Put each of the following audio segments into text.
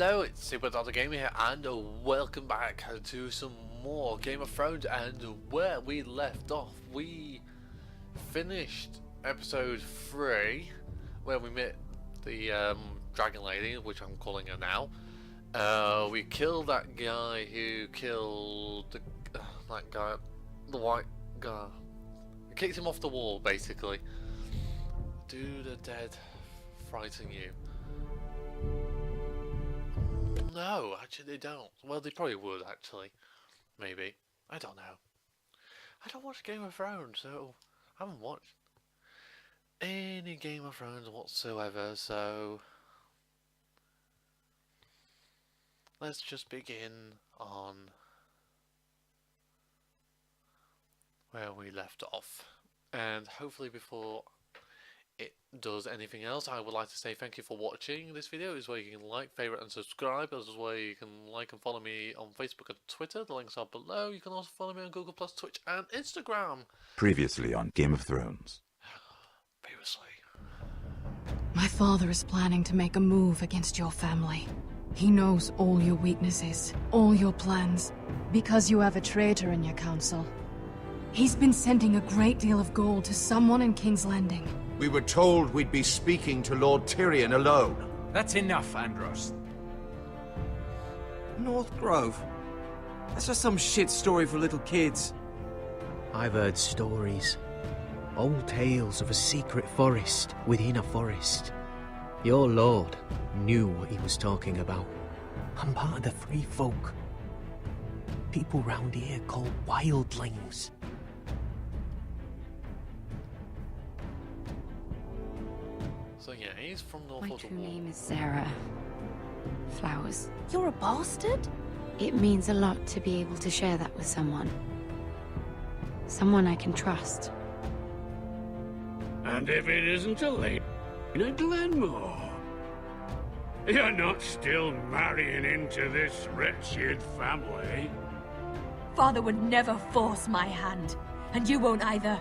Hello, it's SuperDoctorGamer here, and welcome back to some more Game of Thrones. And where we left off, we finished episode 3, where we met the dragon lady, which I'm calling her now. We killed that guy who killed that guy, the white guy. We kicked him off the wall, basically. Do the dead frighten you? No, actually they don't. Well, they probably would, actually. Maybe. I don't know. I don't watch Game of Thrones, so I haven't watched any Game of Thrones whatsoever, so let's just begin on where we left off. And hopefully before it does anything else, I would like to say thank you for watching this video. This is where you can like, favorite and subscribe. This is where you can like and follow me on Facebook and Twitter. The links are below. You can also follow me on Google+, Twitch and Instagram. Previously on Game of Thrones. Previously. My father is planning to make a move against your family. He knows all your weaknesses, all your plans, because you have a traitor in your council. He's been sending a great deal of gold to someone in King's Landing. We were told we'd be speaking to Lord Tyrion alone. That's enough, Andros. North Grove? That's just some shit story for little kids. I've heard stories. Old tales of a secret forest within a forest. Your lord knew what he was talking about. I'm part of the free folk. People round here called wildlings. So yeah, he's from North My of the true Wall. name is Sarah Flowers. You're a bastard? It means a lot to be able to share that with someone. Someone I can trust. And if it isn't a lady in Glenmore, you're not still marrying into this wretched family. Father would never force my hand, and you won't either.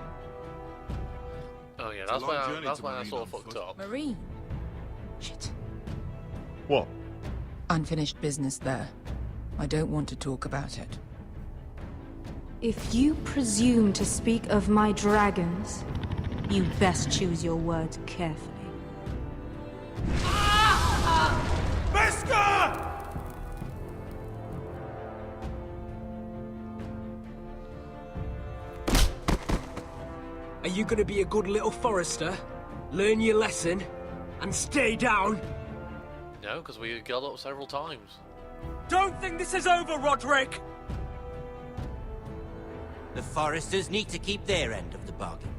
Oh yeah, that's why I sort of fucked up. Marine. Shit. What? Unfinished business there. I don't want to talk about it. If you presume to speak of my dragons, you best choose your words carefully. Are you gonna be a good little forester? Learn your lesson? And stay down? No, because we got up several times. Don't think this is over, Roderick! The Foresters need to keep their end of the bargain.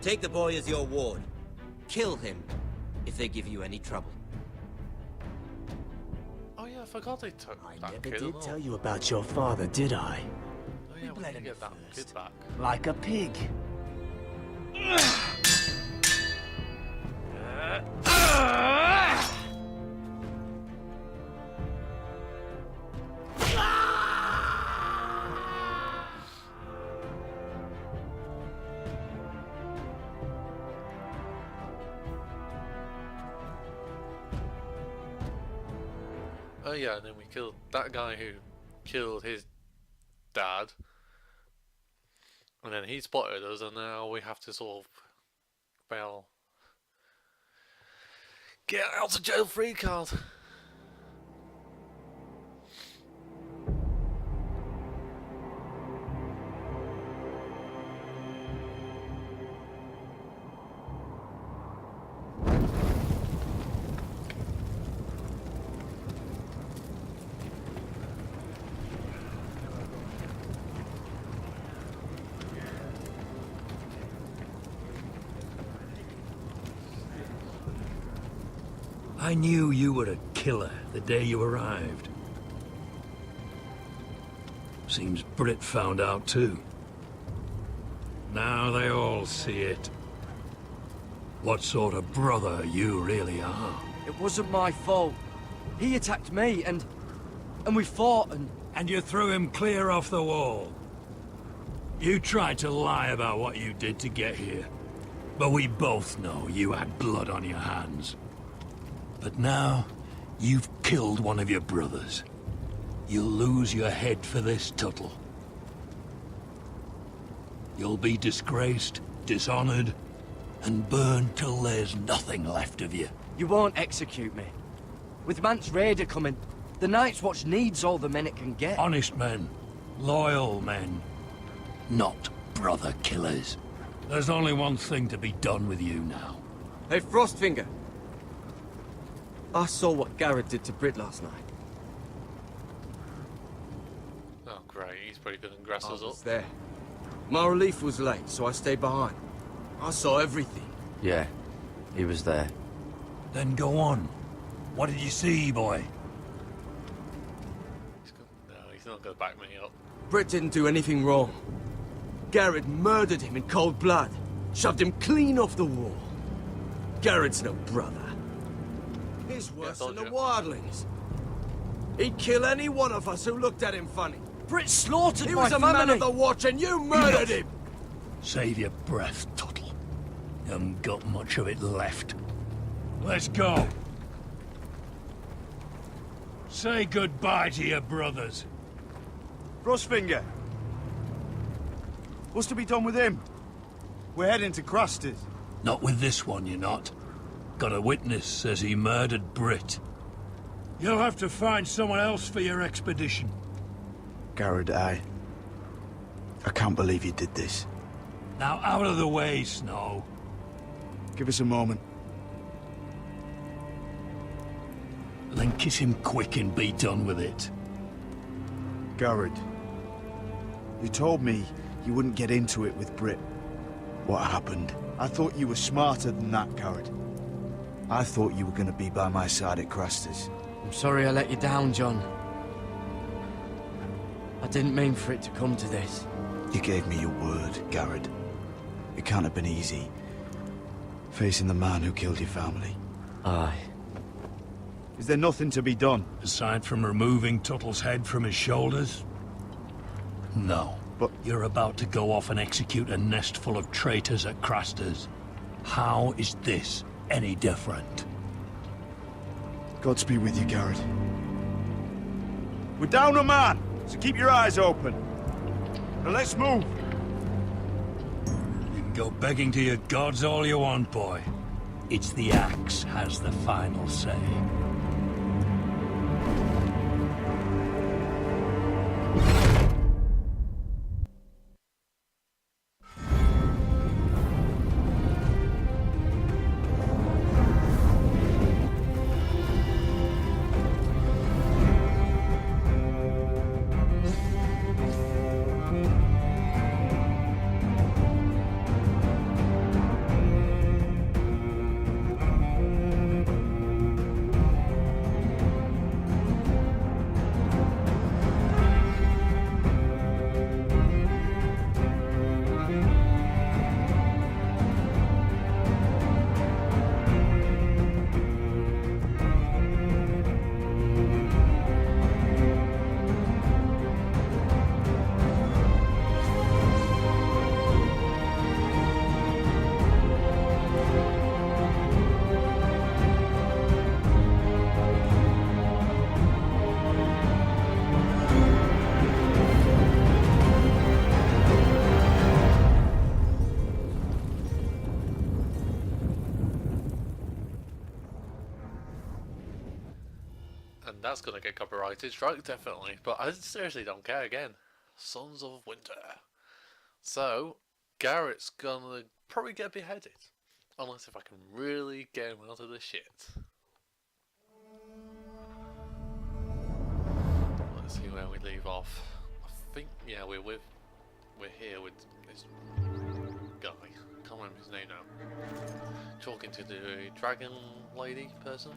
Take the boy as your ward. Kill him if they give you any trouble. Oh yeah, I forgot they took I that never kid did along. tell you about your father, did I? Oh yeah, we didn't get that kid back. Like a pig. Oh yeah, and then we killed that guy who killed his dad. And then he spotted us, and now we have to sort of, well, get out of jail free card. I knew you were a killer the day you arrived. Seems Brit found out too. Now they all see it. What sort of brother you really are. It wasn't my fault. He attacked me, and we fought, And you threw him clear off the wall. You tried to lie about what you did to get here. But we both know you had blood on your hands. But now, You've killed one of your brothers. You'll lose your head for this, Tuttle. You'll be disgraced, dishonored, and burned till there's nothing left of you. You won't execute me. With Mance Raider coming, the Night's Watch needs all the men it can get. Honest men, loyal men, not brother killers. There's only one thing to be done with you now. Hey, Frostfinger. I saw what Garrett did to Brit last night. Oh, great. He's pretty good and grass us I up. was there. My relief was late, so I stayed behind. I saw everything. Yeah, he was there. Then go on. What did you see, boy? No, he's not going to back me up. Brit didn't do anything wrong. Garrett murdered him in cold blood. Shoved him clean off the wall. Garrett's no brother. He's worse than the wildlings. He'd kill any one of us who looked at him funny. Brit slaughtered my family. He was a man of the Watch and you murdered him! Save your breath, Tuttle. You haven't got much of it left. Let's go. Say goodbye to your brothers. Frostfinger. What's to be done with him? We're heading to Craster's. Not with this one, you're not. Got a witness says he murdered Brit. You'll have to find someone else for your expedition. Garrett, I can't believe you did this. Now out of the way, Snow. Give us a moment. Then kiss him quick and be done with it. Garrett, you told me you wouldn't get into it with Brit. What happened? I thought you were smarter than that, Garrett. I thought you were going to be by my side at Craster's. I'm sorry I let you down, John. I didn't mean for it to come to this. You gave me your word, Garrett. It can't have been easy, facing the man who killed your family. Aye. Is there nothing to be done? Aside from removing Tuttle's head from his shoulders? No. But you're about to go off and execute a nest full of traitors at Craster's. How is this any different? Godspeed with you, Garrett. We're down a man, so keep your eyes open. Now let's move. You can go begging to your gods all you want, boy. It's the axe has the final say. And that's going to get copyrighted strike, definitely. But I seriously don't care again. Sons of Winter. So, Garrett's going to probably get beheaded. Unless if I can really get him out of the shit. Let's see where we leave off. I think, yeah, we're here with this guy. Can't remember his name now. Talking to the dragon lady person.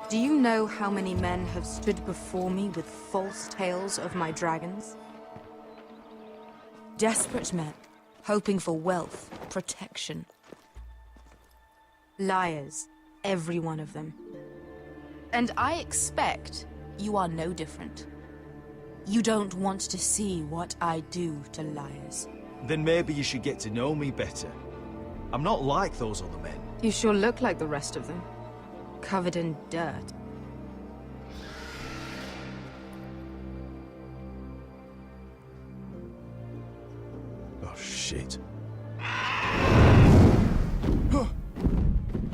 Do you know how many men have stood before me with false tales of my dragons? Desperate men, hoping for wealth, protection. Liars, every one of them. And I expect you are no different. You don't want to see what I do to liars. Then maybe you should get to know me better. I'm not like those other men. You sure look like the rest of them. Covered in dirt. Oh, shit.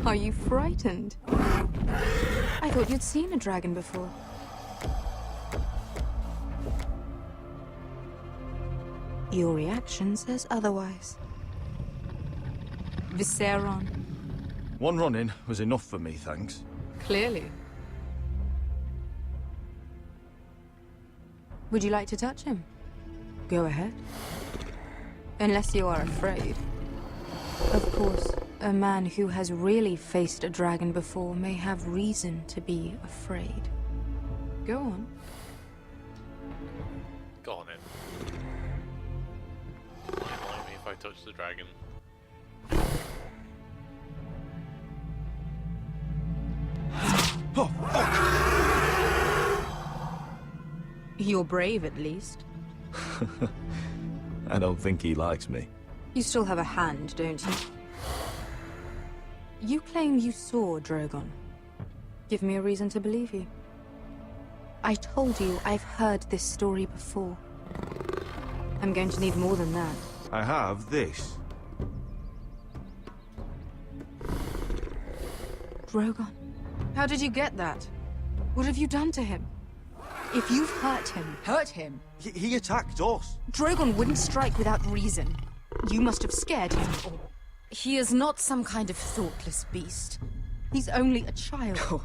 Are you frightened? I thought you'd seen a dragon before. Your reaction says otherwise. Visceron. One run-in was enough for me, thanks. Clearly. Would you like to touch him? Go ahead. Unless you are afraid. Of course, a man who has really faced a dragon before may have reason to be afraid. Go on. Go on in. Might mind me if I touch the dragon. Oh, fuck! You're brave, at least. I don't think he likes me. You still have a hand, don't you? You claim you saw Drogon. Give me a reason to believe you. I told you I've heard this story before. I'm going to need more than that. I have this. Drogon? How did you get that? What have you done to him? If you've hurt him. He attacked us. Drogon wouldn't strike without reason. You must have scared him. He is not some kind of thoughtless beast. He's only a child. Oh,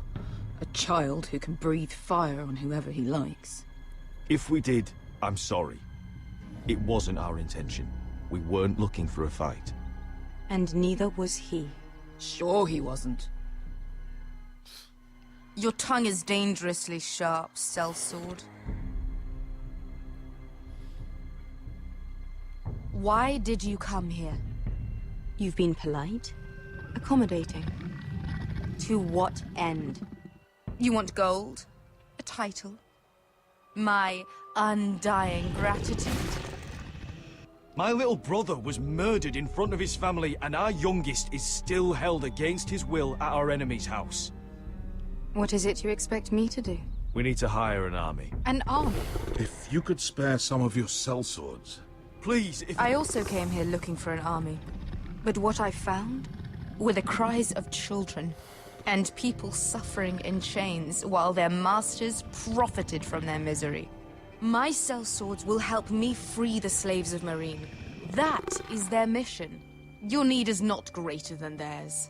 a child who can breathe fire on whoever he likes. If we did, I'm sorry. It wasn't our intention. We weren't looking for a fight. And neither was he. Sure he wasn't. Your tongue is dangerously sharp, sellsword. Why did you come here? You've been polite, accommodating. To what end? You want gold? A title? My undying gratitude? My little brother was murdered in front of his family, and our youngest is still held against his will at our enemy's house. What is it you expect me to do? We need to hire an army. An army? If you could spare some of your sellswords. Please, if... I also came here looking for an army. But what I found were the cries of children and people suffering in chains while their masters profited from their misery. My sellswords will help me free the slaves of Meereen. That is their mission. Your need is not greater than theirs.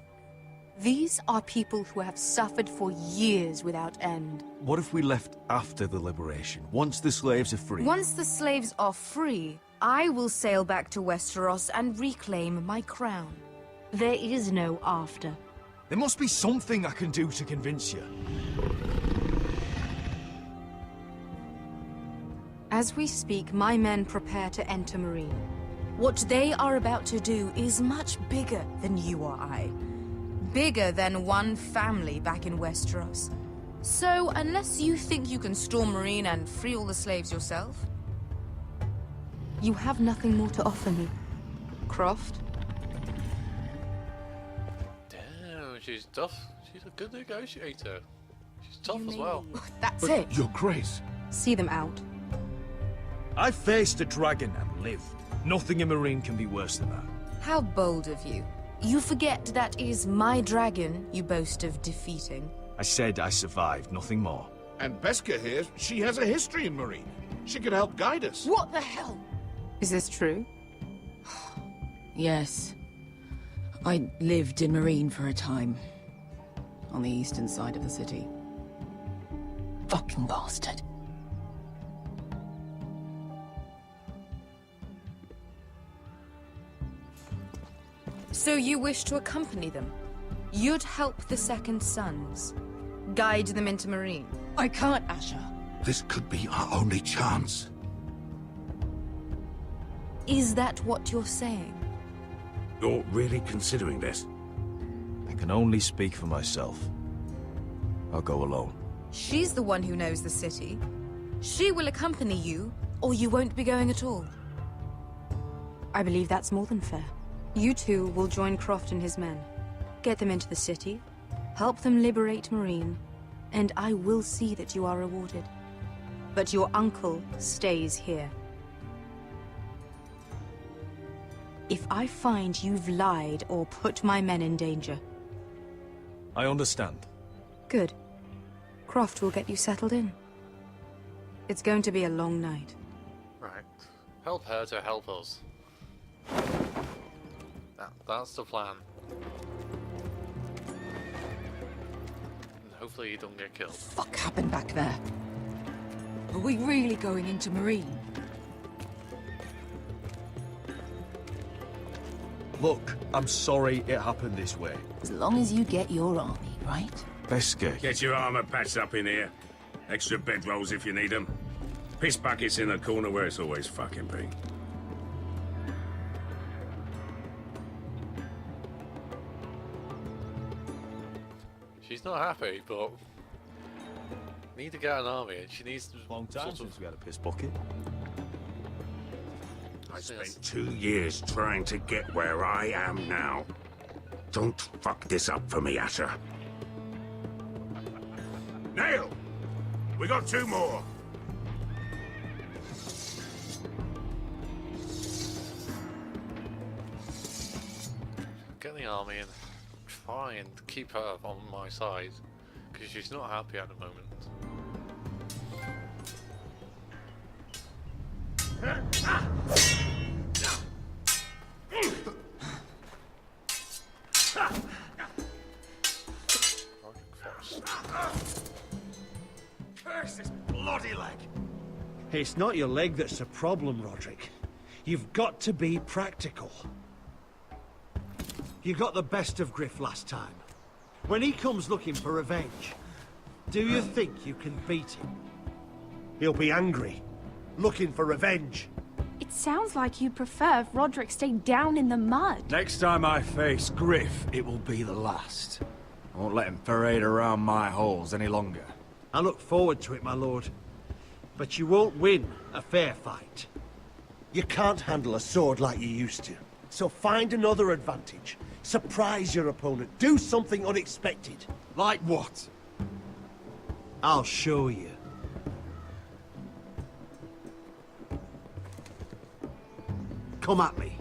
These are people who have suffered for years without end. What if we left after the liberation, once the slaves are free? Once the slaves are free, I will sail back to Westeros and reclaim my crown. There is no after. There must be something I can do to convince you. As we speak, my men prepare to enter Meereen. What they are about to do is much bigger than you or I. Bigger than one family back in Westeros. So, unless you think you can storm Meereen and free all the slaves yourself, you have nothing more to offer me, Croft. Damn, she's tough. She's a good negotiator. She's tough as well. That's it. Your Grace. See them out. I faced a dragon and lived. Nothing in Meereen can be worse than that. How bold of you. You forget that is my dragon you boast of defeating. I said I survived, nothing more. And Beskha here, she has a history in Meereen. She could help guide us. What the hell? Is this true? Yes. I lived in Meereen for a time. On the eastern side of the city. Fucking bastard. So you wish to accompany them? You'd help the Second Sons? Guide them into Meereen? I can't, Asher. This could be our only chance. Is that what you're saying? You're really considering this? I can only speak for myself. I'll go alone. She's the one who knows the city. She will accompany you, or you won't be going at all. I believe that's more than fair. You two will join Croft and his men. Get them into the city, help them liberate Marine, and I will see that you are rewarded. But your uncle stays here. If I find you've lied or put my men in danger... I understand. Good. Croft will get you settled in. It's going to be a long night. Right. Help her to help us. That's the plan. And hopefully you don't get killed. Fuck happened back there? Are we really going into Marine? Look, I'm sorry it happened this way. As long as you get your army, right? Beske. Get your armor patched up in here. Extra bedrolls if you need them. Piss buckets in the corner where it's always fucking been. She's not happy, but need to get an army, and she needs long time since we had a piss bucket. I spent 2 years trying to get where I am now. Don't fuck this up for me, Asher. Nail! We got 2 more. Get the army and try and keep her on my side, because she's not happy at the moment. Curse this bloody leg! It's not your leg that's the problem, Roderick. You've got to be practical. You got the best of Griff last time. When he comes looking for revenge, do you think you can beat him? He'll be angry, looking for revenge. It sounds like you prefer if Roderick stayed down in the mud. Next time I face Griff, it will be the last. I won't let him parade around my halls any longer. I look forward to it, my lord. But you won't win a fair fight. You can't handle a sword like you used to. So find another advantage. Surprise your opponent. Do something unexpected. Like what? I'll show you. Come at me.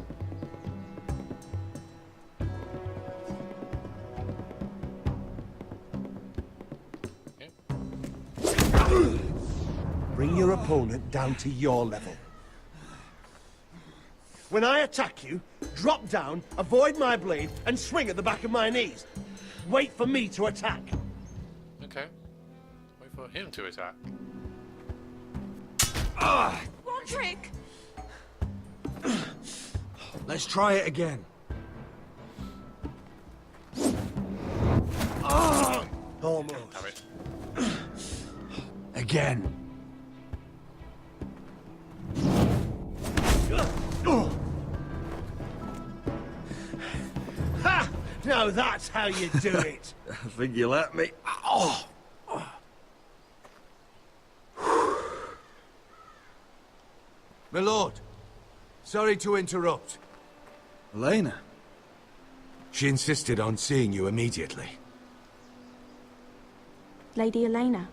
Bring your opponent down to your level. When I attack you, drop down, avoid my blade, and swing at the back of my knees. Wait for me to attack. Okay. Wait for him to attack. Roderick! Let's try it again. Almost. Damn it. Again. Ha! Now that's how you do it. I think you let me. Oh. My lord, sorry to interrupt. Elena? She insisted on seeing you immediately. Lady Elena,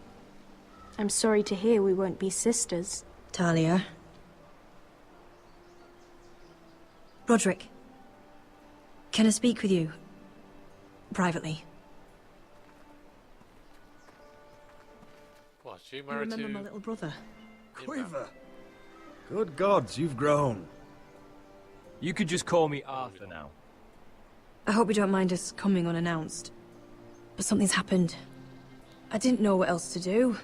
I'm sorry to hear we won't be sisters. Talia. Roderick. Can I speak with you? Privately. What, she You married remember to... my little brother? Quiver. Good gods, you've grown. You could just call me Arthur now. I hope you don't mind us coming unannounced. But something's happened. I didn't know what else to do.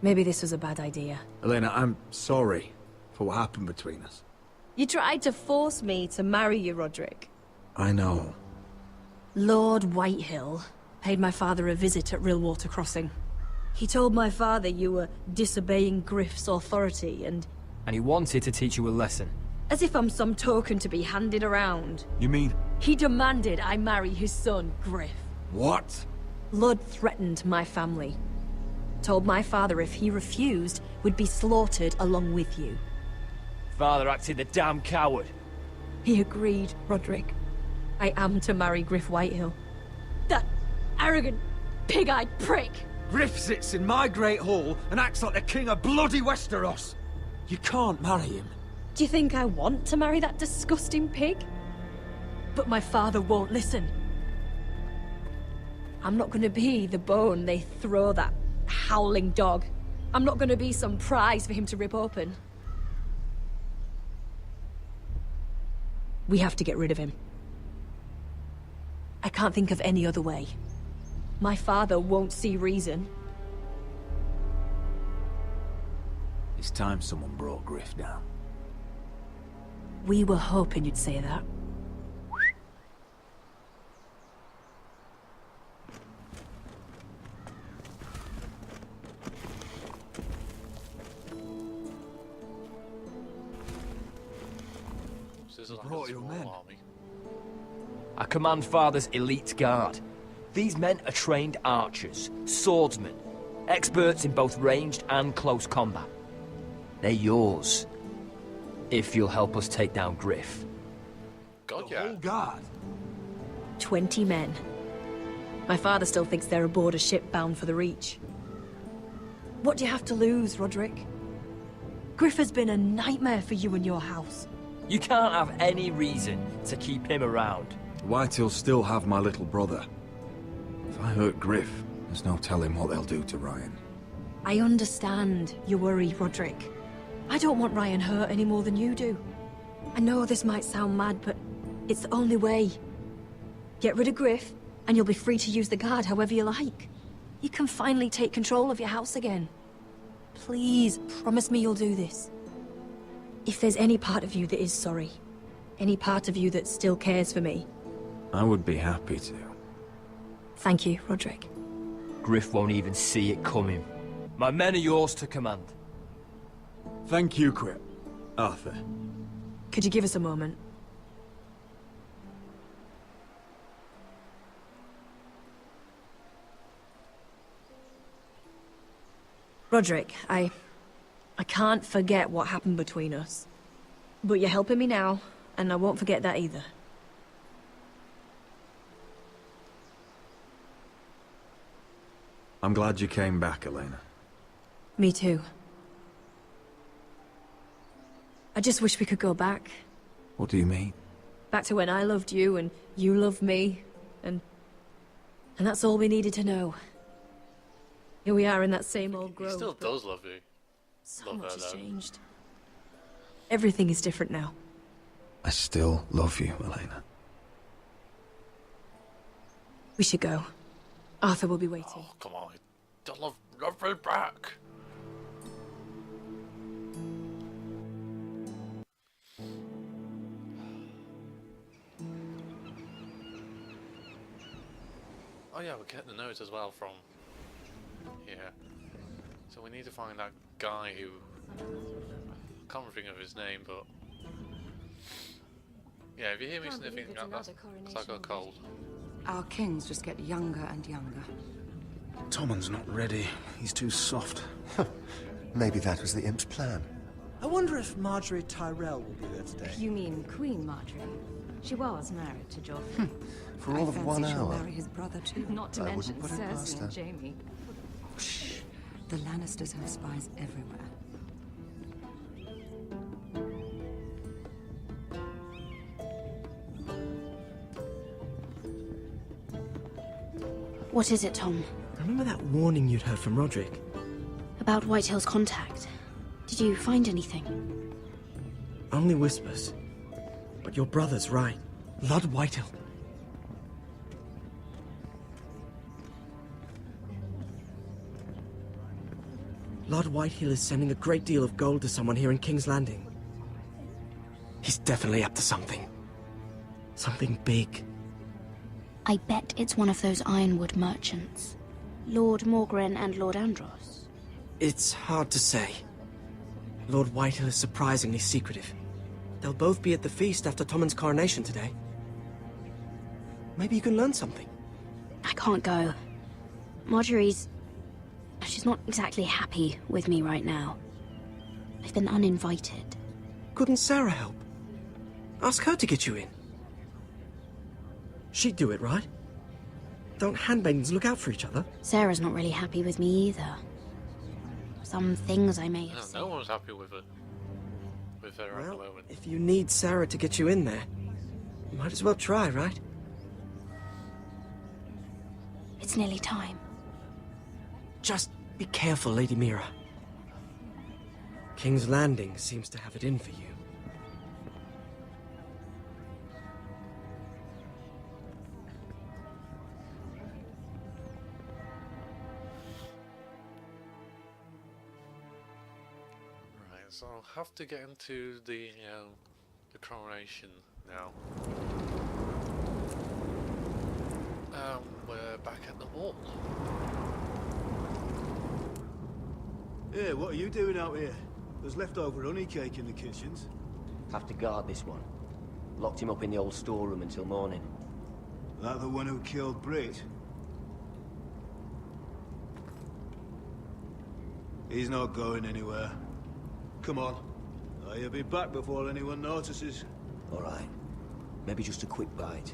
Maybe this was a bad idea. Elena, I'm sorry for what happened between us. You tried to force me to marry you, Roderick. I know. Lord Whitehill paid my father a visit at Rillwater Crossing. He told my father you were disobeying Griff's authority and he wanted to teach you a lesson. as if I'm some token to be handed around. You mean? He demanded I marry his son, Griff. What? Lud threatened my family. Told my father if he refused, would be slaughtered along with you. Father acted a damn coward. He agreed, Roderick. I am to marry Griff Whitehill. That arrogant, pig-eyed prick! Griff sits in my great hall and acts like the king of bloody Westeros. You can't marry him. Do you think I want to marry that disgusting pig? But my father won't listen. I'm not gonna be the bone they throw that howling dog. I'm not gonna be some prize for him to rip open. We have to get rid of him. I can't think of any other way. My father won't see reason. It's time someone brought Griff down. We were hoping you'd say that. This is like brought a your small men. army. I command Father's elite guard. These men are trained archers, swordsmen, experts in both ranged and close combat. They're yours, if you'll help us take down Griff. God, The yeah. whole guard. 20 men. My father still thinks they're aboard a ship bound for the Reach. What do you have to lose, Roderick? Griff has been a nightmare for you and your house. You can't have any reason to keep him around. Whitehill'll still have my little brother. If I hurt Griff, there's no telling what they'll do to Ryan. I understand your worry, Roderick. I don't want Ryan hurt any more than you do. I know this might sound mad, but it's the only way. Get rid of Griff, and you'll be free to use the guard however you like. You can finally take control of your house again. Please, promise me you'll do this. If there's any part of you that is sorry, any part of you that still cares for me, I would be happy to. thank you, Roderick. Griff won't even see it coming. My men are yours to command. Thank you, Quip. Arthur. Could you give us a moment? Roderick, I can't forget what happened between us. But you're helping me now, and I won't forget that either. I'm glad you came back, Elena. Me too. I just wish we could go back. What do you mean? Back to when I loved you and you loved me, and that's all we needed to know. Here we are in that same old grove. He still does love you. So Love much her, has though. changed. Everything is different now. I still love you, Elena. We should go. Arthur will be waiting. Oh, come on. I love her back. Oh yeah, we're getting the notes as well from here. So we need to find that guy who... I can't think of his name, but... Yeah, if you hear me sniffing, that's because I got a cold. Our kings just get younger and younger. Tommen's not ready. He's too soft. Maybe that was the imp's plan. I wonder if Marjorie Tyrell will be there today. You mean Queen Marjorie? She was married to Joffrey. For all of 1 fancy she'll hour. marry his brother too. Not to I mention wouldn't put it past Cersei her. and Jaime. Shh. The Lannisters have spies everywhere. What is it, Tom? Remember that warning you'd heard from Roderick? About Whitehill's contact. Did you find anything? Only whispers. But your brother's right. Lord Whitehill. Lord Whitehill is sending a great deal of gold to someone here in King's Landing. He's definitely up to something. Something big. I bet it's one of those ironwood merchants. Lord Morgren and Lord Andros. It's hard to say. Lord Whitehill is surprisingly secretive. They'll both be at the feast after Tommen's coronation today. Maybe you can learn something. I can't go. Marjorie's... she's not exactly happy with me right now. I've been uninvited. Couldn't Sarah help? Ask her to get you in. She'd do it, right? Don't handmaidens look out for each other? Sarah's not really happy with me either. Some things I may have said. No one's happy with her. With her at the moment. If you need Sarah to get you in there, you might as well try, right? It's nearly time. Just be careful, Lady Mira. King's Landing seems to have it in for you. Right, so I'll have to get into the coronation now. We're back at the wall. Hey, what are you doing out here? There's leftover honey cake in the kitchens. Have to guard this one. Locked him up in the old storeroom until morning. That the one who killed Brit? He's not going anywhere. Come on. He'll be back before anyone notices. All right. Maybe just a quick bite.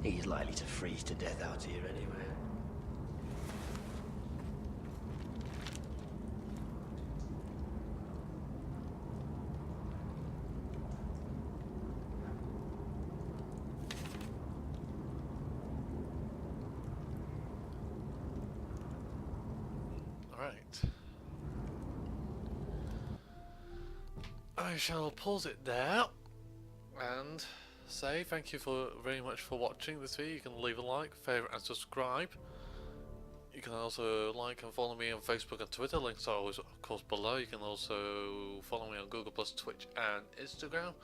He's likely to freeze to death out here anyway. Alright. I shall pause it there and say thank you very much for watching this video. You can leave a like, favourite and subscribe. You can also like and follow me on Facebook and Twitter, links are always of course below. You can also follow me on Google+, Twitch and Instagram.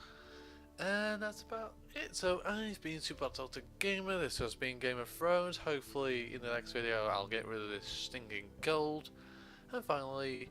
And that's about it. So I've been SuperDoctorGamer, this has been Game of Thrones. Hopefully in the next video I'll get rid of this stinking cold. And finally,